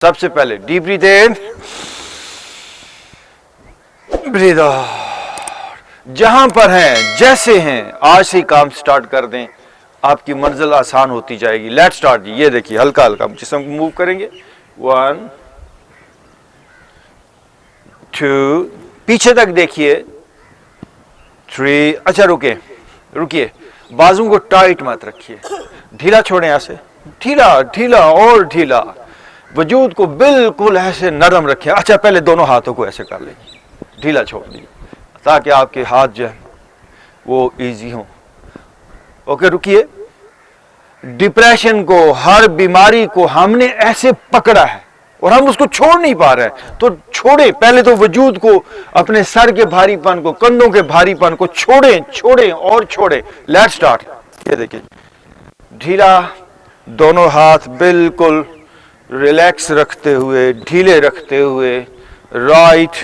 सबसे पहले deep breath इन, breathe out. जहां पर हैं जैसे हैं आज से काम स्टार्ट कर दें, आपकी मंजिल आसान होती जाएगी। लेट्स स्टार्ट जी। ये देखिए हल्का हल्का जिस्म को मूव करेंगे। 1 2, पीछे तक देखिए। 3, अच्छा रुके रुकिए, बाजू को टाइट मत रखिए, ढीला छोड़ें यहां से, ढीला ढीला और ढीला। वजूद को बिल्कुल ऐसे नरम रखें। अच्छा पहले दोनों हाथों को ऐसे कर लेंगे, ढीला छोड़ दीजिए ताकि आपके हाथ जो है वो इजी हो। ओके रुकिए। डिप्रेशन को, हर बीमारी को हमने ऐसे पकड़ा है और हम उसको छोड़ नहीं पा रहे हैं। तो छोड़े पहले तो वजूद को, अपने सर के भारीपन को, कंधों के भारीपन को छोड़ें छोड़ें और छोड़ें। Let's start. ये देखिए ढीला, दोनों हाथ बिल्कुल रिलैक्स रखते हुए, ढीले रखते हुए, राइट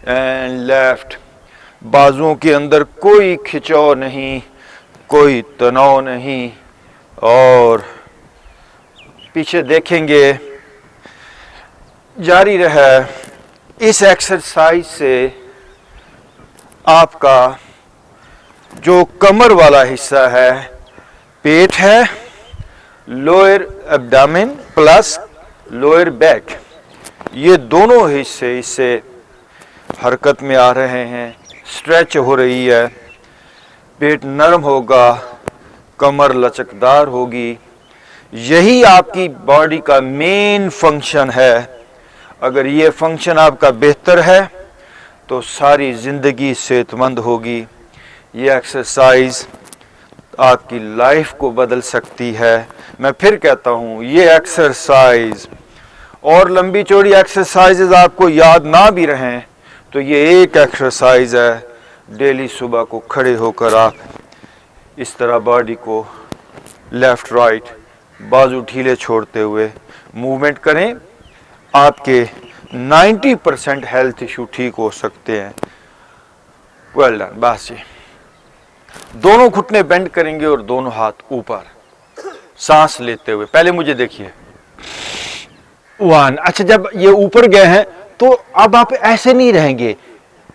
एंड लेफ्ट। बाजुओं के अंदर कोई खिंचाव नहीं, कोई तनाव नहीं। और पीछे देखेंगे, जारी रहे। इस एक्सरसाइज से आपका जो कमर वाला हिस्सा है, पेट है, लोअर एब्डामेन प्लस लोअर बैक, ये दोनों हिस्से इससे हरकत में आ रहे हैं, स्ट्रेच हो रही है। पेट नरम होगा, कमर लचकदार होगी। यही आपकी बॉडी का मेन फंक्शन है। अगर ये फंक्शन आपका बेहतर है तो सारी जिंदगी सेहतमंद होगी। ये एक्सरसाइज आपकी लाइफ को बदल सकती है। मैं फिर कहता हूँ, ये एक्सरसाइज और लंबी चौड़ी एक्सरसाइजेज आपको याद ना भी रहें तो ये एक एक्सरसाइज है। डेली सुबह को खड़े होकर आप इस तरह बॉडी को लेफ्ट राइट, बाजू ढीले छोड़ते हुए मूवमेंट करें। आपके 90% हेल्थ इशू ठीक हो सकते हैं। Well done. बस जी, दोनों घुटने बेंड करेंगे और दोनों हाथ ऊपर, सांस लेते हुए। पहले मुझे देखिए 1। अच्छा जब ये ऊपर गए हैं तो अब आप ऐसे नहीं रहेंगे,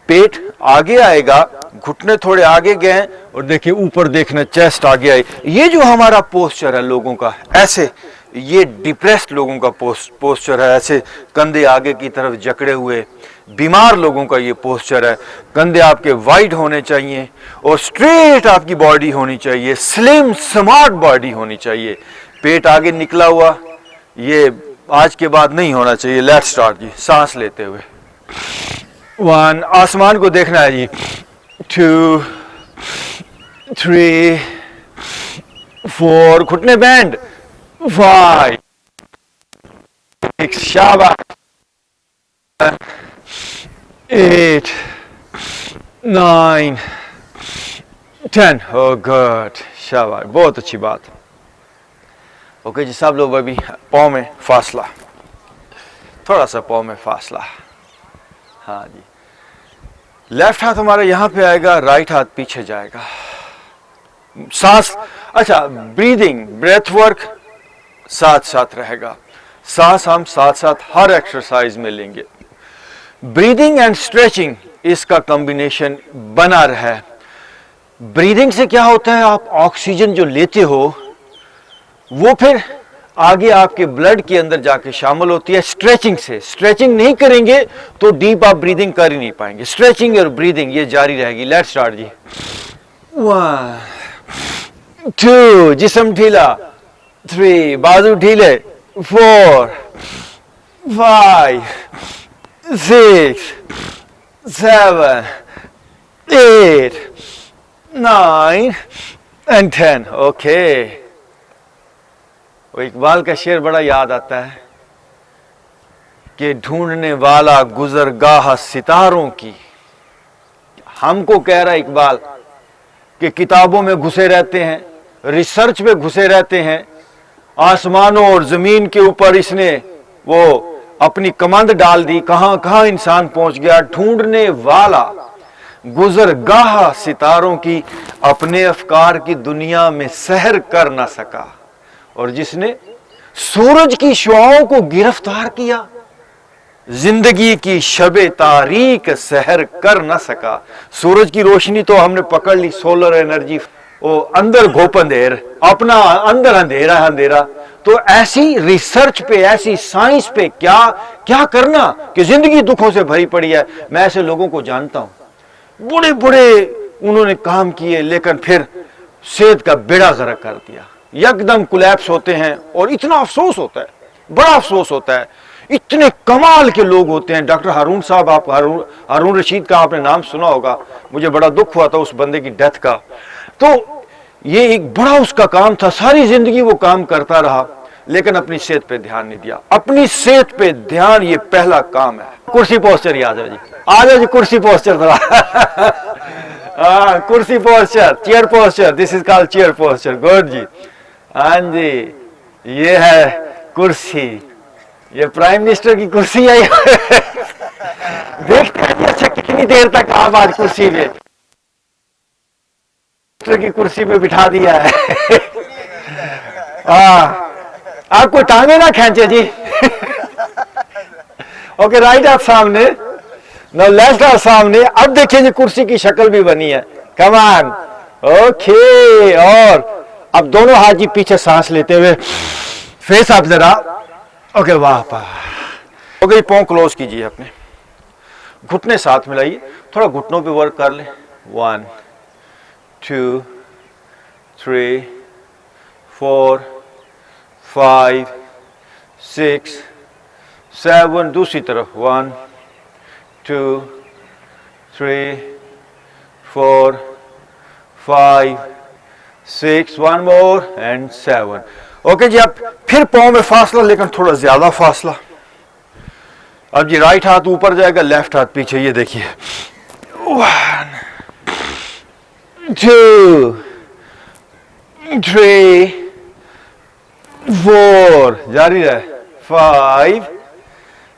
पेट आगे आएगा, घुटने थोड़े आगे गए हैं और देखिए ऊपर देखना, चेस्ट आगे आई। ये जो हमारा पोस्चर है लोगों का, ऐसे ये डिप्रेस्ड लोगों का पोस्चर है। ऐसे कंधे आगे की तरफ जकड़े हुए बीमार लोगों का ये पोस्चर है। कंधे आपके वाइड होने चाहिए और स्ट्रेट आपकी बॉडी होनी चाहिए, स्लिम स्मार्ट बॉडी होनी चाहिए। पेट आगे निकला हुआ ये आज के बाद नहीं होना चाहिए। लेट्स स्टार्ट जी। सांस लेते हुए 1, आसमान को देखना है जी। 2 3 4, घुटने बैंड। 5 6, शाबाश। 8 9 10, oh गुड, शाबाश, बहुत अच्छी बात। ओके जी, सब लोग अभी पाँव में फासला, थोड़ा सा पाँव में फासला। हाँ जी, लेफ्ट हाथ हमारा यहाँ पे आएगा, राइट हाथ पीछे जाएगा। सांस, अच्छा ब्रीदिंग, ब्रेथ वर्क साथ साथ रहेगा। सांस हम साथ साथ हर एक्सरसाइज में लेंगे। ब्रीदिंग एंड स्ट्रेचिंग, इसका कॉम्बिनेशन बना रहा है। ब्रीदिंग से क्या होता है, आप ऑक्सीजन जो लेते हो वो फिर आगे आपके ब्लड के अंदर जाके शामिल होती है। स्ट्रेचिंग से, स्ट्रेचिंग नहीं करेंगे तो डीप आप ब्रीदिंग कर ही नहीं पाएंगे। स्ट्रेचिंग और ब्रीदिंग ये जारी रहेगी। लेट्स स्टार्ट जी। 1 2, जिस्म ढीला। 3, बाजू ढीले। 4 5 6 7 8 9 and 10। ओके, वो इकबाल का शेर बड़ा याद आता है कि ढूंढने वाला गुजरगाह सितारों की। हमको कह रहा है इकबाल कि किताबों में घुसे रहते हैं, रिसर्च में घुसे रहते हैं, आसमानों और जमीन के ऊपर इसने वो अपनी कमांड डाल दी, कहां कहां इंसान पहुंच गया। ढूंढने वाला गुजरगाह सितारों की, अपने अफकार की दुनिया में सहर कर ना सका। और जिसने सूरज की शुआओं को गिरफ्तार किया, जिंदगी की शबे तारीक सहर कर न सका। सूरज की रोशनी तो हमने पकड़ ली, सोलर एनर्जी, वो अंदर घोप अंधेर, अपना अंदर अंधेरा अंधेरा। तो ऐसी रिसर्च पे, ऐसी साइंस पे क्या क्या करना कि जिंदगी दुखों से भरी पड़ी है। मैं ऐसे लोगों को जानता हूं, बड़े बड़े उन्होंने काम किए, लेकिन फिर सेहत का बेड़ा गर्क कर दिया, एकदम कोलैप्स होते हैं। और इतना अफसोस होता है, बड़ा अफसोस होता है। इतने कमाल के लोग होते हैं। डॉक्टर हारून साहब, आप हारून रशीद का आपने नाम सुना होगा, मुझे बड़ा दुख हुआ था उस बंदे की डेथ का। तो ये एक बड़ा उसका काम था, सारी जिंदगी वो काम करता रहा, लेकिन अपनी सेहत पे ध्यान नहीं दिया। अपनी सेहत पे ध्यान ये पहला काम है। कुर्सी पोस्चर ही आ जाओ जी, आ जाओ जी, कुर्सी पोस्चर थोड़ा हाँ, कुर्सी posture, chair posture, this is called chair posture. Good जी, हाँ जी, ये है कुर्सी, ये प्राइम मिनिस्टर की कुर्सी है। देखते हैं अच्छा कितनी देर तक आप आज कुर्सी पे, की कुर्सी पे बिठा दिया है। आपको टांगे ना खींचे जी। ओके, राइट हाथ सामने, नो लेफ्ट हाथ सामने। अब देखिए जी, कुर्सी की शक्ल भी बनी है। Come on, okay. और अब दोनों हाथ जी पीछे सांस लेते हुए, फेस आप जरा, ओके, वाह वाह। ओके, पांव क्लोज कीजिए अपने, घुटने साथ मिलाइए, थोड़ा घुटनों पे वर्क कर ले। 1 2 3 4 5 6 7, दूसरी तरफ 1 2 3 4 5 6, 1 more and 7। ओके जी, अब फिर पाँव में फासला, लेकिन थोड़ा ज्यादा फासला। अब जी राइट हाथ ऊपर जाएगा, लेफ्ट हाथ पीछे, ये देखिए। 1 2 3 4, जारी रहे, 5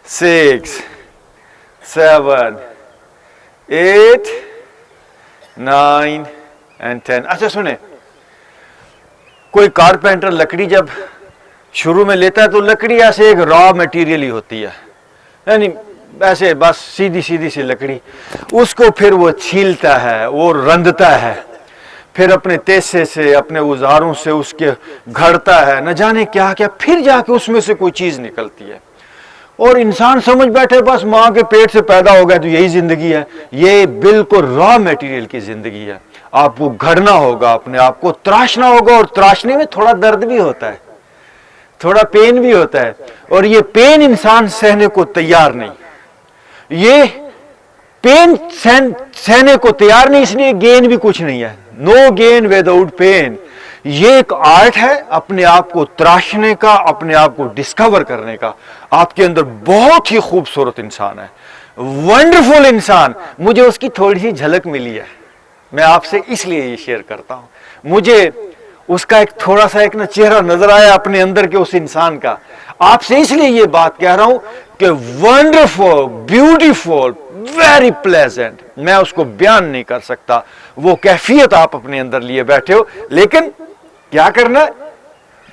6 7 8 9 and 10। अच्छा सुने, कोई कारपेंटर लकड़ी जब शुरू में लेता है तो लकड़ी ऐसे एक रॉ मटेरियल ही होती है, यानी ऐसे बस सीधी सीधी सी लकड़ी। उसको फिर वो छीलता है, वो रंधता है, फिर अपने तेसे से, अपने औजारों से उसके घड़ता है, न जाने क्या क्या, फिर जाके उसमें से कोई चीज निकलती है। और इंसान समझ बैठे बस माँ के पेट से पैदा हो गया तो यही जिंदगी है। ये बिल्कुल रॉ मटेरियल की जिंदगी है। आपको घड़ना होगा, अपने आप को तराशना होगा, और तराशने में थोड़ा दर्द भी होता है, थोड़ा पेन भी होता है। और ये पेन इंसान सहने को तैयार नहीं, ये पेन सहने को तैयार नहीं, इसलिए गेन भी कुछ नहीं है। No gain without pain. ये एक आर्ट है अपने आप को तराशने का, अपने आप को डिस्कवर करने का। आपके अंदर बहुत ही खूबसूरत इंसान है, वंडरफुल इंसान। मुझे उसकी थोड़ी सी झलक मिली है, मैं आपसे इसलिए ये शेयर करता हूं। मुझे उसका एक थोड़ा सा एक ना चेहरा नजर आया अपने अंदर के उस इंसान का। आपसे इसलिए ये बात कह रहा हूं कि वंडरफुल, ब्यूटीफुल, वेरी प्लेजेंट, मैं उसको बयान नहीं कर सकता। वो कैफियत आप अपने अंदर लिए बैठे हो, लेकिन क्या करना है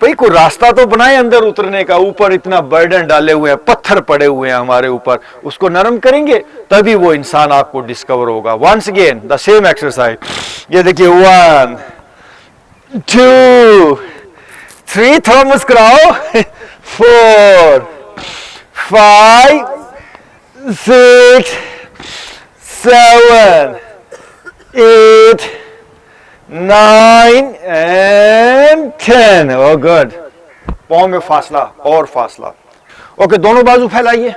भाई, कोई रास्ता तो बनाए अंदर उतरने का। ऊपर इतना बर्डन डाले हुए हैं, पत्थर पड़े हुए हैं हमारे ऊपर, उसको नरम करेंगे तभी वो इंसान आपको डिस्कवर होगा। Once again the same exercise, ये देखिए, 1 2 3, थोड़ा मुस्कुराओ, 4 5 6 7 8 9 and 10। oh good। पाँव में फासला और फासला। ओके, दोनों बाजू फैलाइए।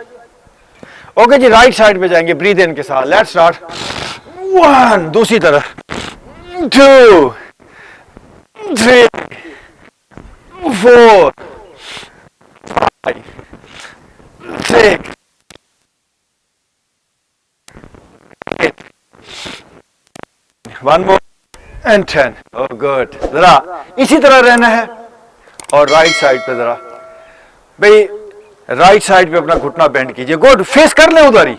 ओके जी, राइट साइड पे जाएंगे ब्रीद इन के साथ। Let's start. 1, दूसरी तरफ, 2 3 4 5 6 8 1 more and 10। oh good। जरा इसी तरह रहना है। और राइट साइड पे जरा भाई, राइट साइड पे अपना घुटना बेंड कीजिए। गुड, फेस कर ले उधर ही,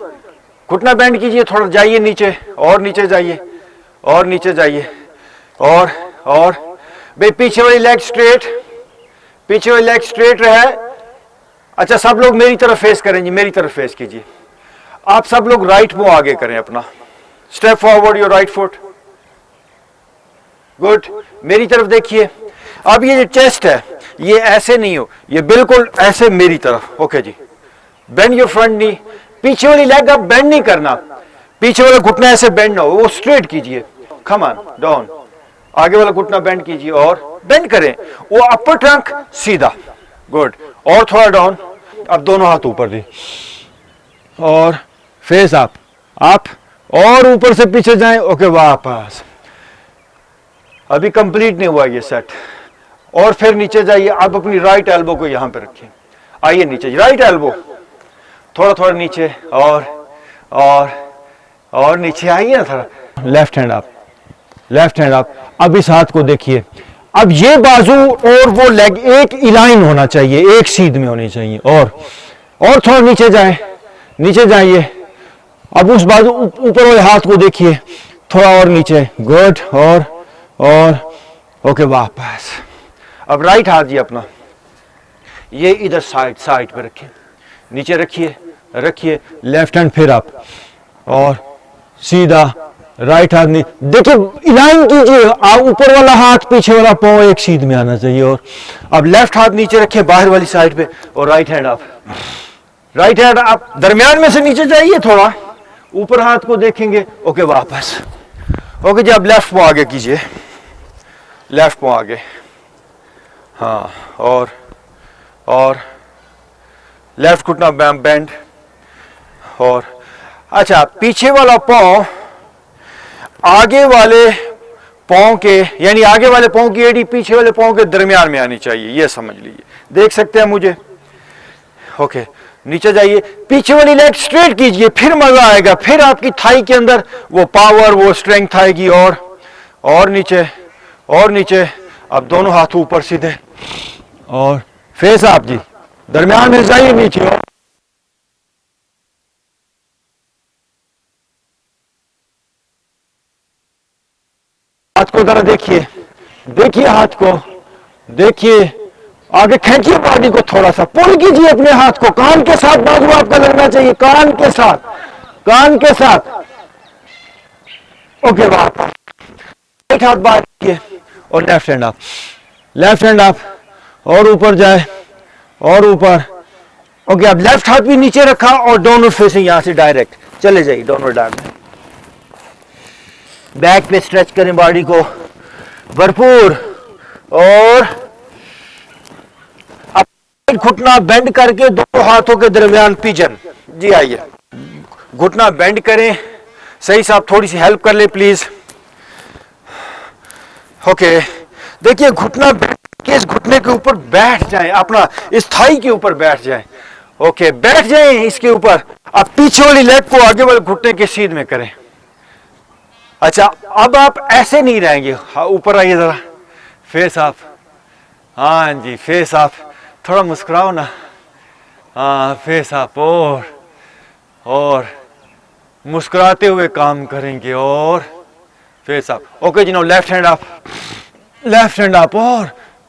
घुटना बेंड कीजिए, थोड़ा जाइए नीचे, और नीचे जाइए, और नीचे जाइए, और भाई पीछे वाली लेग स्ट्रेट, पीछे वाली लेग स्ट्रेट रहे। अच्छा सब लोग मेरी तरफ फेस करें जी, मेरी तरफ फेस कीजिए। आप सब लोग राइट पांव आगे करें अपना, step forward your right foot, good. मेरी तरफ देखिए। अब ये जो चेस्ट है ये ऐसे नहीं हो, ये बिल्कुल ऐसे मेरी तरफ। ओके जी, बेंड योर फ्रंट नी। पीछे वाली लेग आप बेंड नहीं करना, पीछे वाला घुटना ऐसे बेंड ना हो, वो स्ट्रेट कीजिए। कम ऑन डाउन, आगे वाला घुटना बेंड कीजिए और बेंड करें, वो अपर ट्रंक सीधा, गुड। और थोड़ा डाउन। अब दोनों हाथ ऊपर दी और फेस अप, आप और ऊपर से पीछे जाएं। ओके वापस, अभी कंप्लीट नहीं हुआ ये सेट। और फिर नीचे जाइए। आप अपनी राइट एल्बो को यहां पे रखिए, आइए नीचे, राइट एल्बो थोड़ा थोड़ा नीचे और नीचे आइए ना थोड़ा। Left hand up, left hand up. अब इस हाथ को देखिए। अब ये बाजू और वो लेग एक इलाइन होना चाहिए, एक सीध में होनी चाहिए। और थोड़ा नीचे जाए, नीचे जाइए। अब उस बाजू ऊपर वाले हाथ को देखिए, थोड़ा और नीचे, गुड। और ओके वापस। अब राइट हाथ जी अपना ये इधर साइड पे रखिए, नीचे रखिए। लेफ्ट हैंड फिर अप और सीधा राइट हाथ नहीं, देखिए इलाइन कीजिए। ऊपर वाला हाथ पीछे वाला पांव एक सीध में आना चाहिए। और अब लेफ्ट हाथ नीचे रखें बाहर वाली साइड पे और right hand up, right hand up. दरमियान में से नीचे जाइए थोड़ा, ऊपर हाथ को देखेंगे। ओके वापस। ओके जी, अब लेफ्ट पांव आगे कीजिए, लेफ्ट पांव आगे, हाँ। और लेफ्ट घुटना बेंड। और अच्छा, पीछे वाला पांव आगे वाले पांव के, यानी आगे वाले पांव की एड़ी पीछे वाले पांव के दरमियान में आनी चाहिए, ये समझ लीजिए। देख सकते हैं मुझे? ओके, नीचे जाइए, पीछे वाली लेग स्ट्रेट कीजिए, फिर मजा आएगा, फिर आपकी थाई के अंदर वो पावर, वो स्ट्रेंथ आएगी। और नीचे। अब दोनों हाथ ऊपर सीधे और फेस आप जी, दरमियान में जाइए नीचे। हाथ को जरा देखिए हाथ को देखिए, आगे खींचिए बॉडी को, थोड़ा सा पुल कीजिए अपने हाथ को, कान के साथ बाजू आपका लगना चाहिए, कान के साथ। ओके वापस, राइट हाथ बाहर कीजिए और लेफ्ट हैंड अप और ऊपर जाए और ऊपर। ओके, अब लेफ्ट हाथ भी नीचे रखा और दोनों फेसिंग यहां से डायरेक्ट चले जाइए, डाउनवर्ड डॉग में। बैक पे स्ट्रेच करें बॉडी को भरपूर और अब घुटना बेंड करके दोनों हाथों के दरमियान पिजन जी। आइए, घुटना बेंड करें। सही साहब थोड़ी सी हेल्प कर ले प्लीज। ओके, देखिए घुटना बेंड के इस घुटने के ऊपर बैठ जाएं, अपना इस थाई के ऊपर बैठ जाएं। ओके, बैठ जाएं इसके ऊपर। अब पीछे वाली लेग को आगे वाले घुटने के सीध में करें। अच्छा, अब आप ऐसे नहीं रहेंगे, हाँ ऊपर आइए जरा, फेस ऑफ, हाँ जी फेस ऑफ, थोड़ा मुस्कुराओ ना, हाँ फेस ऑफ। और मुस्कुराते हुए काम करेंगे और फेस ऑफ। ओके जी, नो लेफ्ट हैंड अप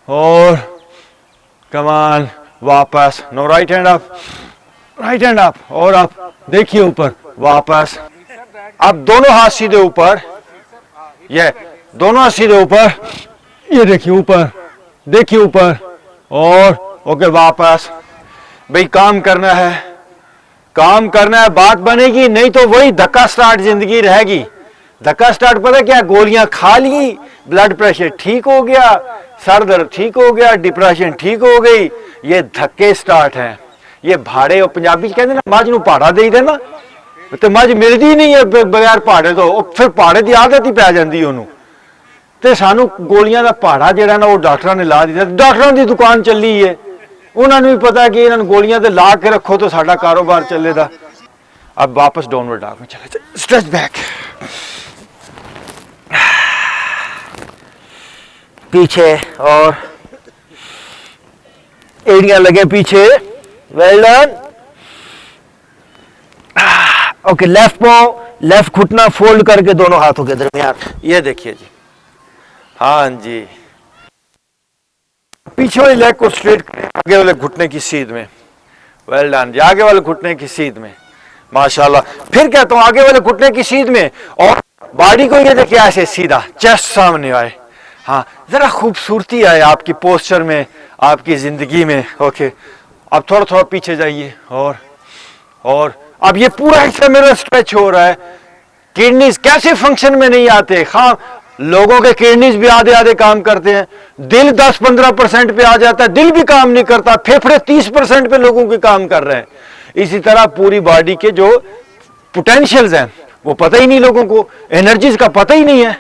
और कमान वापस। नो राइट हैंड अप और आप देखिए ऊपर वापस। अब दोनों हाथ सीधे ऊपर, ये दोनों हाथ सीधे ऊपर, ये देखिए ऊपर और ओके वापस। भाई काम करना है, बात बनेगी, नहीं तो वही धक्का स्टार्ट जिंदगी रहेगी। धक्का स्टार्ट पता क्या, गोलियां खा ली, ब्लड प्रेशर ठीक हो गया, सर दर्द ठीक हो गया, डिप्रेशन ठीक हो गई, ये धक्के स्टार्ट हैं। ये भाड़े, और पंजाबी कहते ना मझ नूं पहाड़ा दे देना, तो मझ मिलदी नहीं है बगैर पहाड़े तो, फिर पहाड़े की आदत ही पै जाती ओनू। ते सानू गोलियां का पहाड़ा जिहड़ा ना वो डॉक्टरां ने ला दिता। डॉक्टरां की दुकान चली है, उन्होंने भी पता कि इन्होंने गोलियां तो ला के रखो तो साडा कारोबार चलेगा। अब वापस डाउनवर्ड डॉग में चले जाए, स्ट्रेच बैक, पीछे और एड़ियां लगे पीछे, वेल डन। ओके, लेफ्ट पांव, लेफ्ट घुटना फोल्ड करके दोनों हाथों के दरमियान, ये देखिए जी, हाँ जी। पीछे वाली लेग को स्ट्रेट करें, आगे वाले घुटने की सीध में। Well done. आगे वाले घुटने की सीध में, माशाल्लाह। फिर कहता हूं आगे वाले घुटने की सीध में, और बॉडी को ये देखिए ऐसे सीधा, चेस्ट सामने आए। हाँ, जरा खूबसूरती आए आपकी पोस्चर में, आपकी जिंदगी में। ओके, अब थोड़ा थोड़ा पीछे जाइए, और अब ये पूरा हिस्सा मेरा स्ट्रेच हो रहा है। किडनीज कैसे फंक्शन में नहीं आते? हाँ, लोगों के किडनीज भी आधे आधे काम करते हैं, दिल 10-15% पे आ जाता है, दिल भी काम नहीं करता, फेफड़े 30% पे लोगों के काम कर रहे हैं। इसी तरह पूरी बॉडी के जो पोटेंशियल्स हैं वो पता ही नहीं लोगों को, एनर्जीज का पता ही नहीं है।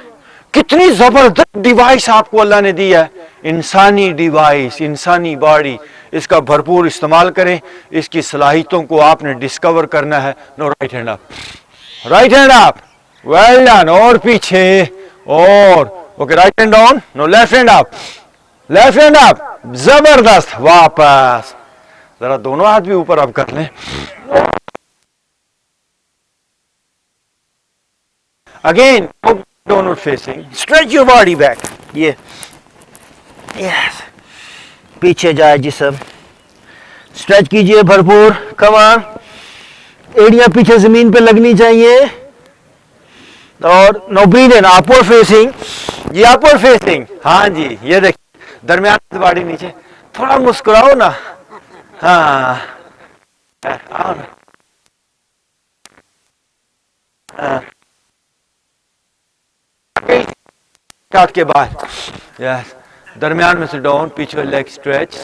कितनी जबरदस्त डिवाइस आपको अल्लाह ने दी है, इंसानी डिवाइस, इंसानी बॉडी। इसका भरपूर इस्तेमाल करें, इसकी सलाहियतों को आपने डिस्कवर करना है। No, right hand up, right hand up, well done. और पीछे, और okay, right hand down, no, left hand up, left hand up, जबरदस्त। वापस, जरा दोनों हाथ भी ऊपर अप कर लें। Again downward facing, stretch your body back, ये यस, पीछे जाए जिस्म, स्ट्रेच कीजिए भरपूर, कम ऑन, एड़ियां पीछे जमीन पे लगनी चाहिए। और नो, ब्रीथ इन, अपवर्ड फेसिंग, ये अपवर्ड फेसिंग। हाँ जी, ये देखिए, दरमियान से बॉडी नीचे, थोड़ा मुस्कुराओ ना। हाँ, काट के बाहर, यस, दरमियान में से डाउन, पीछे लेग स्ट्रेच,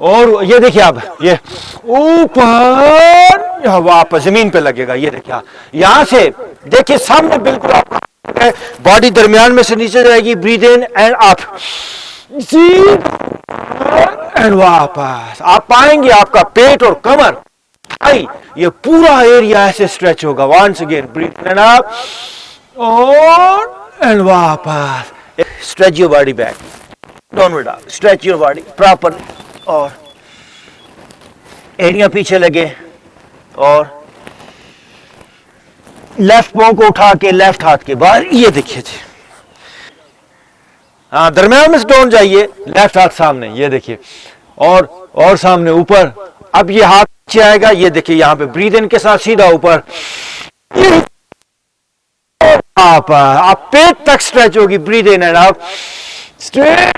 और ये देखिए आप, ये ऊपर, वापस जमीन पे लगेगा। ये देखिए, यहां से देखिए सामने बिल्कुल आपका बॉडी दरमियान में से नीचे जाएगी। Breathe in and up, and वापस। आप पाएंगे आपका पेट और कमर, थाई, ये पूरा एरिया ऐसे स्ट्रेच होगा। Once again, breathe in up, और एंड वापस। Stretch your body back, downward up, stretch your body proper, और एड़ियां पीछे लगे, और लेफ्ट पांव को उठा के लेफ्ट हाथ के बाहर, ये देखिए जी। हाँ, दरमियान में से डाउन जाइए, लेफ्ट हाथ सामने, ये देखिए, और सामने ऊपर। अब ये हाथ नीचे आएगा, ये देखिए, यहां पे ब्रीथ इन के साथ सीधा ऊपर, आप पेट तक स्ट्रेच होगी। Breathe in and out, stretch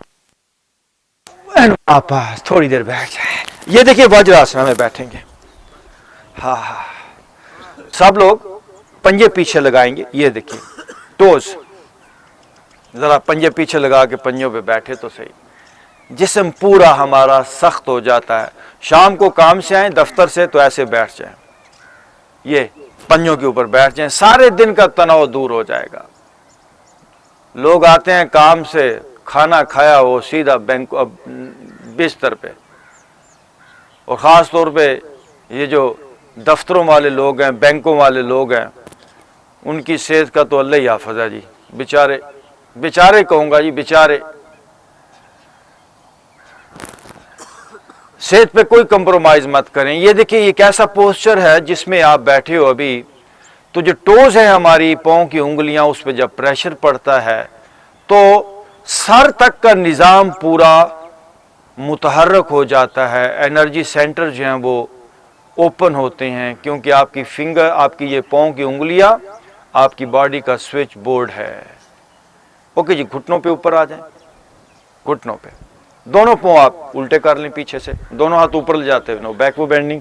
and वापस। थोड़ी देर बैठ जाए। ये देखिए, वज्रासन में बैठेंगे। हाँ, सब लोग पंजे पीछे लगाएंगे। ये देखिए, टोज, जरा पंजे पीछे लगा के पंजों पे बैठे तो सही। जिस्म पूरा हमारा सख्त हो जाता है। शाम को काम से आए दफ्तर से तो ऐसे बैठ जाए, ये पंजों के ऊपर बैठ जाएं, सारे दिन का तनाव दूर हो जाएगा। लोग आते हैं काम से, खाना खाया वो सीधा बैंक बिस्तर पे, और ख़ास तौर पे ये जो दफ्तरों वाले लोग हैं, बैंकों वाले लोग हैं, उनकी सेहत का तो अल्लाह ही हाफ़िज़ है जी। बेचारे, बेचारे कहूँगा जी, बेचारे। सेहत पे कोई कंप्रोमाइज़ मत करें। ये देखिए, ये कैसा पोस्चर है जिसमें आप बैठे हो अभी। तो जो टोज है हमारी, पाँव की उंगलियां, उस पर जब प्रेशर पड़ता है तो सर तक का निज़ाम पूरा मुतहर्रक हो जाता है। एनर्जी सेंटर जो हैं वो ओपन होते हैं, क्योंकि आपकी फिंगर, आपकी ये पाँव की उंगलियां आपकी बॉडी का स्विच बोर्ड है। ओके जी, घुटनों पे ऊपर आ जाएं, घुटनों पे दोनों पाँव आप उल्टे कर लें पीछे से, दोनों हाथ ऊपर ले जाते हुए, नो बैकवर्ड बेंडिंग।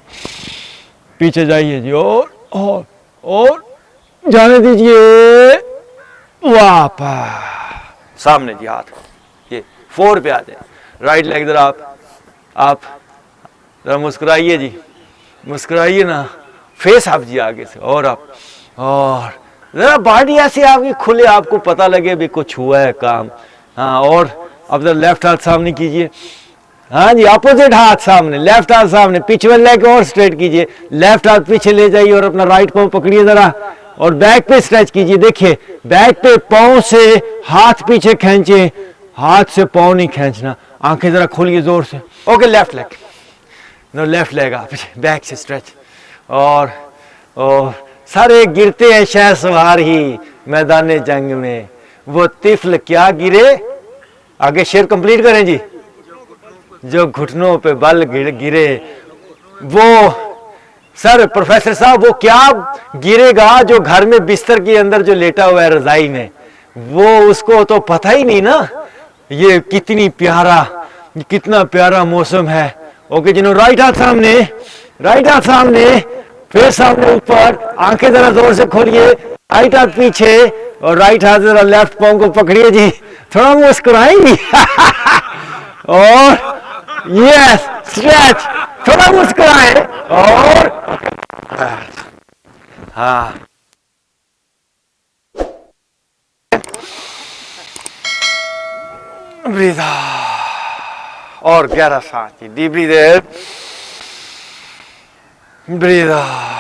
पीछे जाइए जी, और जाने दीजिए, वापस सामने जी, हाथ ये 4 पे आ जाए। राइट लेग इधर, आप जरा मुस्कुराइए जी, मुस्कुराइए ना, फेस आप जी आगे से, और आप, और जरा बॉडी ऐसे आपकी खुले, आपको पता लगे भी कुछ हुआ है काम। हाँ, और अब जरा लेफ्ट हाथ सामने कीजिए। हाँ जी, अपोजिट हाथ सामने, लेफ्ट हाथ सामने, पीछे वाले लेग और स्ट्रेट कीजिए, लेफ्ट हाथ पीछे ले जाइए और अपना राइट पाँव पकड़िए जरा, और बैक पे स्ट्रेच कीजिए। देखिए, बैक पे पाँव से हाथ पीछे खींचे, हाथ से पाँव नहीं खींचना। आंखें जरा खोलिए जोर से। Okay, left leg, no, left leg आप बैक से स्ट्रेच, और सारे गिरते हैं शहसवार ही मैदान जंग में, वो तिफल क्या गिरे, आगे शेर कंप्लीट करें जी। जो घुटनों पे बल गिरे वो, सर प्रोफेसर साहब वो क्या गिरेगा जो घर में बिस्तर के अंदर जो लेटा हुआ है रजाई में, वो उसको तो पता ही नहीं ना ये कितना प्यारा मौसम है। ओके जिन्होंने राइट हाथ सामने, राइट हाथ सामने, फिर सामने ऊपर, आंखें जरा जोर से खोलिए, राइट हाथ पीछे और राइट हाथ जरा लेफ्ट पांव को पकड़िए जी, थोड़ा मुस्कुराएंगी और यस स्ट्रेच, थोड़ा मुस्कुराए और हाँ ब्रीथ और गहरा सांस, डीप ब्रीथ इन, ब्रीथ आउट।